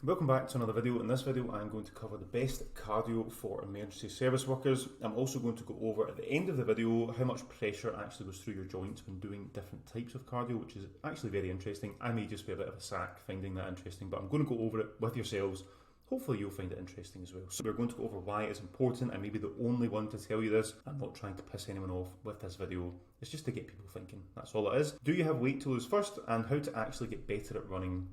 Welcome back to another video. In this video I'm going to cover the best cardio for emergency service workers. I'm also going to go over at the end of the video how much pressure actually goes through your joints when doing different types of cardio, which is actually very interesting. I may just be a bit of a sack finding that interesting, but I'm going to go over it with yourselves. Hopefully you'll find it interesting as well. So we're going to go over why it's important. I may be the only one to tell you this. I'm not trying to piss anyone off with this video. It's just to get people thinking. That's all it is. Do you have weight to lose first, and how to actually get better at running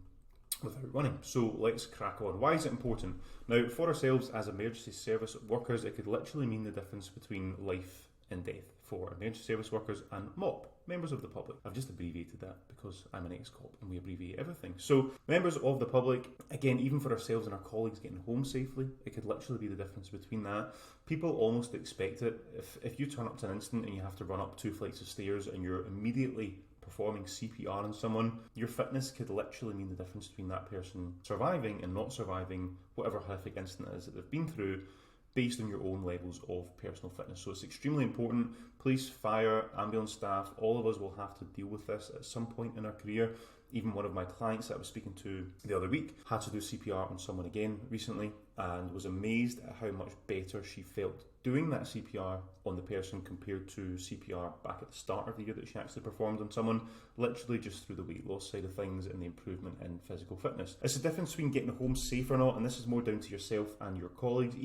without running. So let's crack on. Why is it important? Now, for ourselves as emergency service workers, it could literally mean the difference between life and death for emergency service workers and MOP, members of the public. I've just abbreviated that because I'm an ex-cop and we abbreviate everything. So members of the public, again, even for ourselves and our colleagues getting home safely, it could literally be the difference between that. People almost expect it. If you turn up to an incident and you have to run up 2 flights of stairs and you're immediately performing CPR on someone, your fitness could literally mean the difference between that person surviving and not surviving whatever horrific incident it is that they've been through, based on your own levels of personal fitness. So it's extremely important. Police, fire, ambulance staff, all of us will have to deal with this at some point in our career. Even one of my clients that I was speaking to the other week had to do CPR on someone again recently and was amazed at how much better she felt doing that CPR on the person compared to CPR back at the start of the year that she actually performed on someone, literally just through the weight loss side of things and the improvement in physical fitness. It's the difference between getting home safe or not, and this is more down to yourself and your colleagues.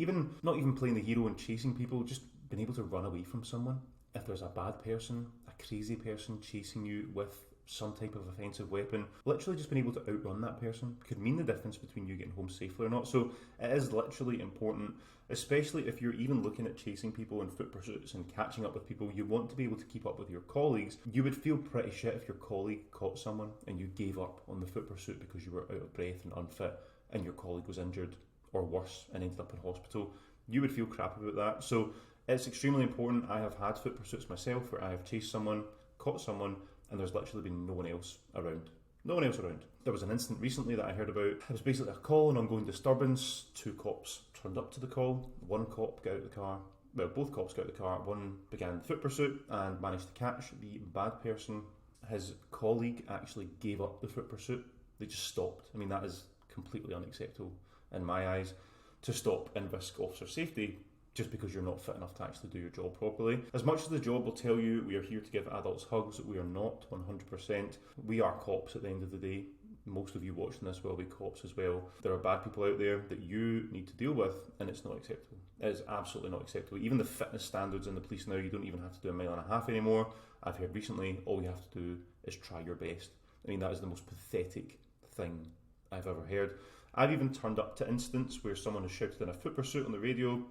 Not even playing the hero and chasing people, just being able to run away from someone. If there's a bad person, a crazy person chasing you with some type of offensive weapon, literally just being able to outrun that person could mean the difference between you getting home safely or not. So it is literally important, especially if you're even looking at chasing people in foot pursuits and catching up with people. You want to be able to keep up with your colleagues. You would feel pretty shit if your colleague caught someone and you gave up on the foot pursuit because you were out of breath and unfit and your colleague was injured or worse and ended up in hospital. You would feel crap about that. So it's extremely important. I have had foot pursuits myself where I have chased someone, caught someone, and there's literally been no one else around. No one else around. There was an incident recently that I heard about. It was basically a call, an ongoing disturbance. 2 cops turned up to the call. One cop got out of the car. Well, both cops got out of the car. One began the foot pursuit and managed to catch the bad person. His colleague actually gave up the foot pursuit. They just stopped. I mean, that is completely unacceptable in my eyes, to stop and risk officer safety just because you're not fit enough to actually do your job properly. As much as the job will tell you we are here to give adults hugs, we are not 100%. We are cops at the end of the day. Most of you watching this will be cops as well. There are bad people out there that you need to deal with, and it's not acceptable. It is absolutely not acceptable. Even the fitness standards in the police now, you don't even have to do 1.5 miles anymore. I've heard recently, all you have to do is try your best. I mean, that is the most pathetic thing I've ever heard. I've even turned up to incidents where someone has shouted in a foot pursuit on the radio,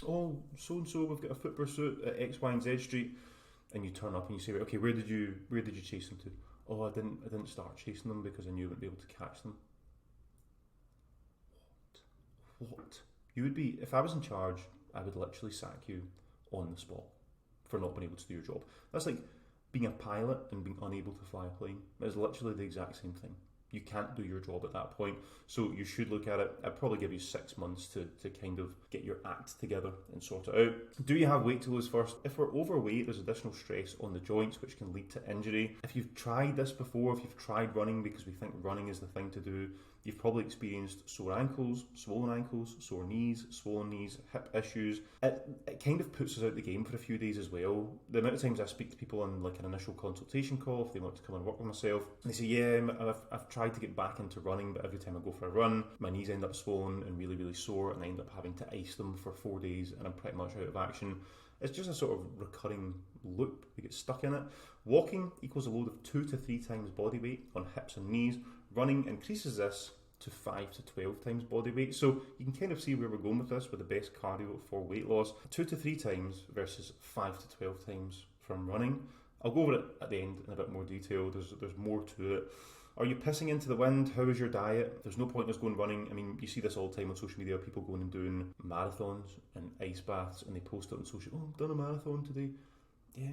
"Oh, so-and-so, we've got a foot pursuit at X, Y and Z street," and you turn up and you say, "Okay, where did you chase them to?" "Oh, I didn't start chasing them because I knew I wouldn't be able to catch them." What? You would be, if I was in charge, I would literally sack you on the spot for not being able to do your job. That's like being a pilot and being unable to fly a plane. It's literally the exact same thing. You can't do your job at that point. So you should look at it. I'd probably give you 6 months to kind of get your act together and sort it out. Do you have weight to lose first? If we're overweight, there's additional stress on the joints, which can lead to injury. If you've tried this before, if you've tried running because we think running is the thing to do, you've probably experienced sore ankles, sore knees, swollen knees, hip issues. It kind of puts us out the game for a few days as well. The amount of times I speak to people on like an initial consultation call, if they want to come and work with myself, and they say, "Yeah, I've tried to get back into running, but every time I go for a run, my knees end up swollen and really, really sore, and I end up having to ice them for 4 days, and I'm pretty much out of action." It's just a sort of recurring loop. We get stuck in it. Walking equals a load of 2 to 3 times body weight on hips and knees. Running increases this to 5 to 12 times body weight. So you can kind of see where we're going with this, with the best cardio for weight loss. 2 to 3 times versus 5 to 12 times from running. I'll go over it at the end in a bit more detail. There's more to it. Are you pissing into the wind? How is your diet? There's no point in us going running. I mean, you see this all the time on social media, people going and doing marathons and ice baths, and they post it on social, "Oh, I've done a marathon today." Yeah,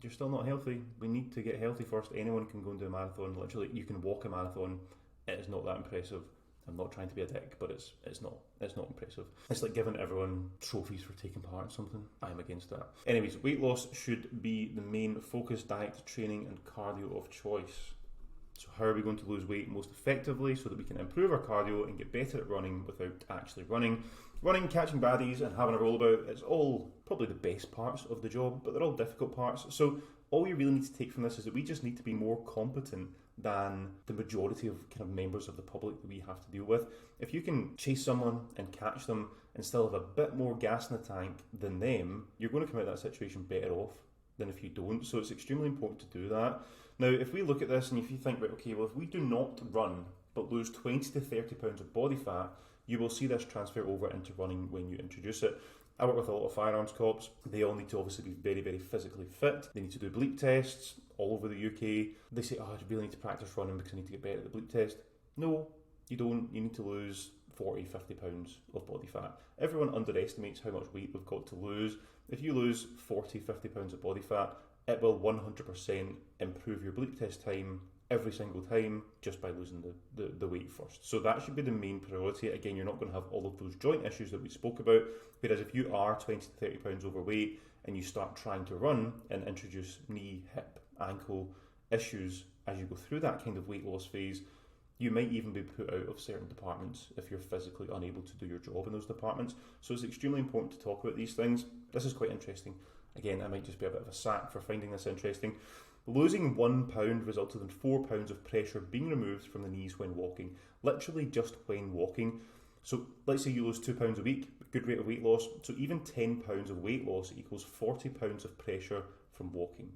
you're still not healthy. We need to get healthy first. Anyone can go and do a marathon. Literally, you can walk a marathon. It is not that impressive. I'm not trying to be a dick, but it's not impressive. It's like giving everyone trophies for taking part in something. I'm against that. Anyways, weight loss should be the main focus. Diet, training and cardio of choice. So how are we going to lose weight most effectively so that we can improve our cardio and get better at running without actually running? Running, catching baddies and having a rollabout, it's all probably the best parts of the job, but they're all difficult parts. So all you really need to take from this is that we just need to be more competent than the majority of kind of members of the public that we have to deal with. If you can chase someone and catch them and still have a bit more gas in the tank than them, you're going to come out of that situation better off than if you don't. So it's extremely important to do that. Now, if we look at this and if you think, right, okay, well, if we do not run but lose 20 to 30 pounds of body fat, you will see this transfer over into running when you introduce it. I work with a lot of firearms cops. They all need to obviously be very, very physically fit. They need to do bleep tests all over the UK. They say, oh, I really need to practice running because I need to get better at the bleep test. No, you don't. You need to lose 40, 50 pounds of body fat. Everyone underestimates how much weight they've got to lose. If you lose 40, 50 pounds of body fat, it will 100% improve your bleep test time every single time just by losing the weight first. So that should be the main priority. Again, you're not going to have all of those joint issues that we spoke about, whereas if you are 20 to 30 pounds overweight and you start trying to run and introduce knee, hip, ankle issues as you go through that kind of weight loss phase, you might even be put out of certain departments if you're physically unable to do your job in those departments. So it's extremely important to talk about these things. This is quite interesting. Again, I might just be a bit of a sack for finding this interesting. Losing 1 pound resulted in 4 pounds of pressure being removed from the knees when walking, literally just when walking. So let's say you lose 2 pounds a week, good rate of weight loss. So even 10 pounds of weight loss equals 40 pounds of pressure from walking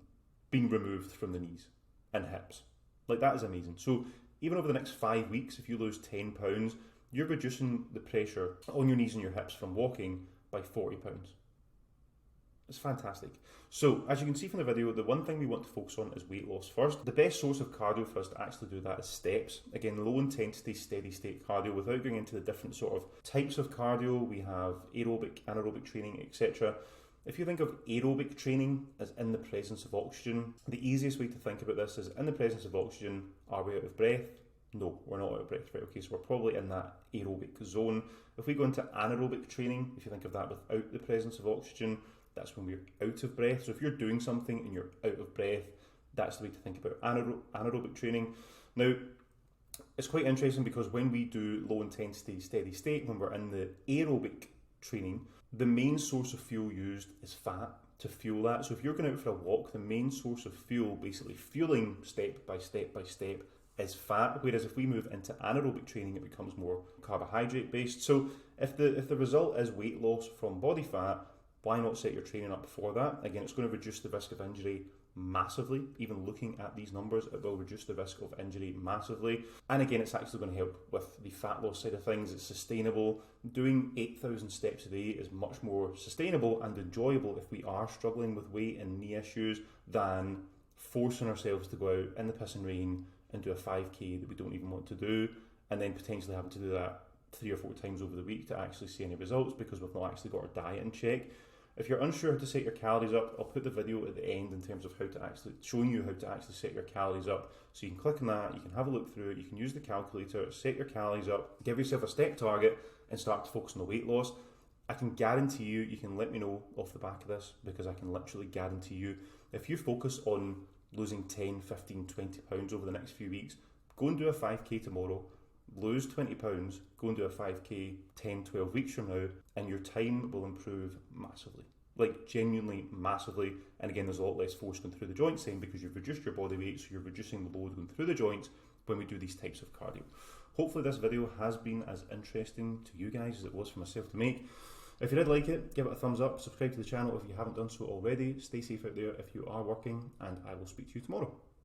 being removed from the knees and hips. Like, that is amazing. So even over the next 5 weeks, if you lose 10 pounds, you're reducing the pressure on your knees and your hips from walking by 40 pounds. It's fantastic. So, as you can see from the video, the one thing we want to focus on is weight loss first. The best source of cardio for us to actually do that is steps. Again, low intensity, steady state cardio. Without going into the different sort of types of cardio, we have aerobic, anaerobic training, etc. If you think of aerobic training as in the presence of oxygen, the easiest way to think about this is in the presence of oxygen, are we out of breath? No, we're not out of breath, right? Okay, so we're probably in that aerobic zone. If we go into anaerobic training, if you think of that without the presence of oxygen, that's when we're out of breath. So if you're doing something and you're out of breath, that's the way to think about anaerobic training. Now, it's quite interesting because when we do low intensity steady state, when we're in the aerobic training, the main source of fuel used is fat to fuel that. So if you're going out for a walk, the main source of fuel, basically fueling step by step by step, is fat. Whereas if we move into anaerobic training, it becomes more carbohydrate based. So if the result is weight loss from body fat, why not set your training up for that? Again, it's going to reduce the risk of injury massively. Even looking at these numbers, it will reduce the risk of injury massively. And again, it's actually going to help with the fat loss side of things. It's sustainable. Doing 8,000 steps a day is much more sustainable and enjoyable if we are struggling with weight and knee issues than forcing ourselves to go out in the piss and rain and do a 5k that we don't even want to do, and then potentially having to do that 3 or 4 times over the week to actually see any results because we've not actually got our diet in check. If you're unsure how to set your calories up, I'll put the video at the end in terms of how to actually, showing you how to actually set your calories up. So you can click on that, you can have a look through it, you can use the calculator, set your calories up, give yourself a step target and start to focus on the weight loss. I can guarantee you can let me know off the back of this, because I can literally guarantee you, if you focus on losing 10, 15, 20 pounds over the next few weeks, go and do a 5k tomorrow, lose 20 pounds, go and do a 5k 10, 12 weeks from now, and your time will improve massively. Like, genuinely massively. And again, there's a lot less force going through the joints then because you've reduced your body weight, so you're reducing the load going through the joints when we do these types of cardio. Hopefully this video has been as interesting to you guys as it was for myself to make. If you did like it, give it a thumbs up, subscribe to the channel if you haven't done so already. Stay safe out there if you are working, and I will speak to you tomorrow.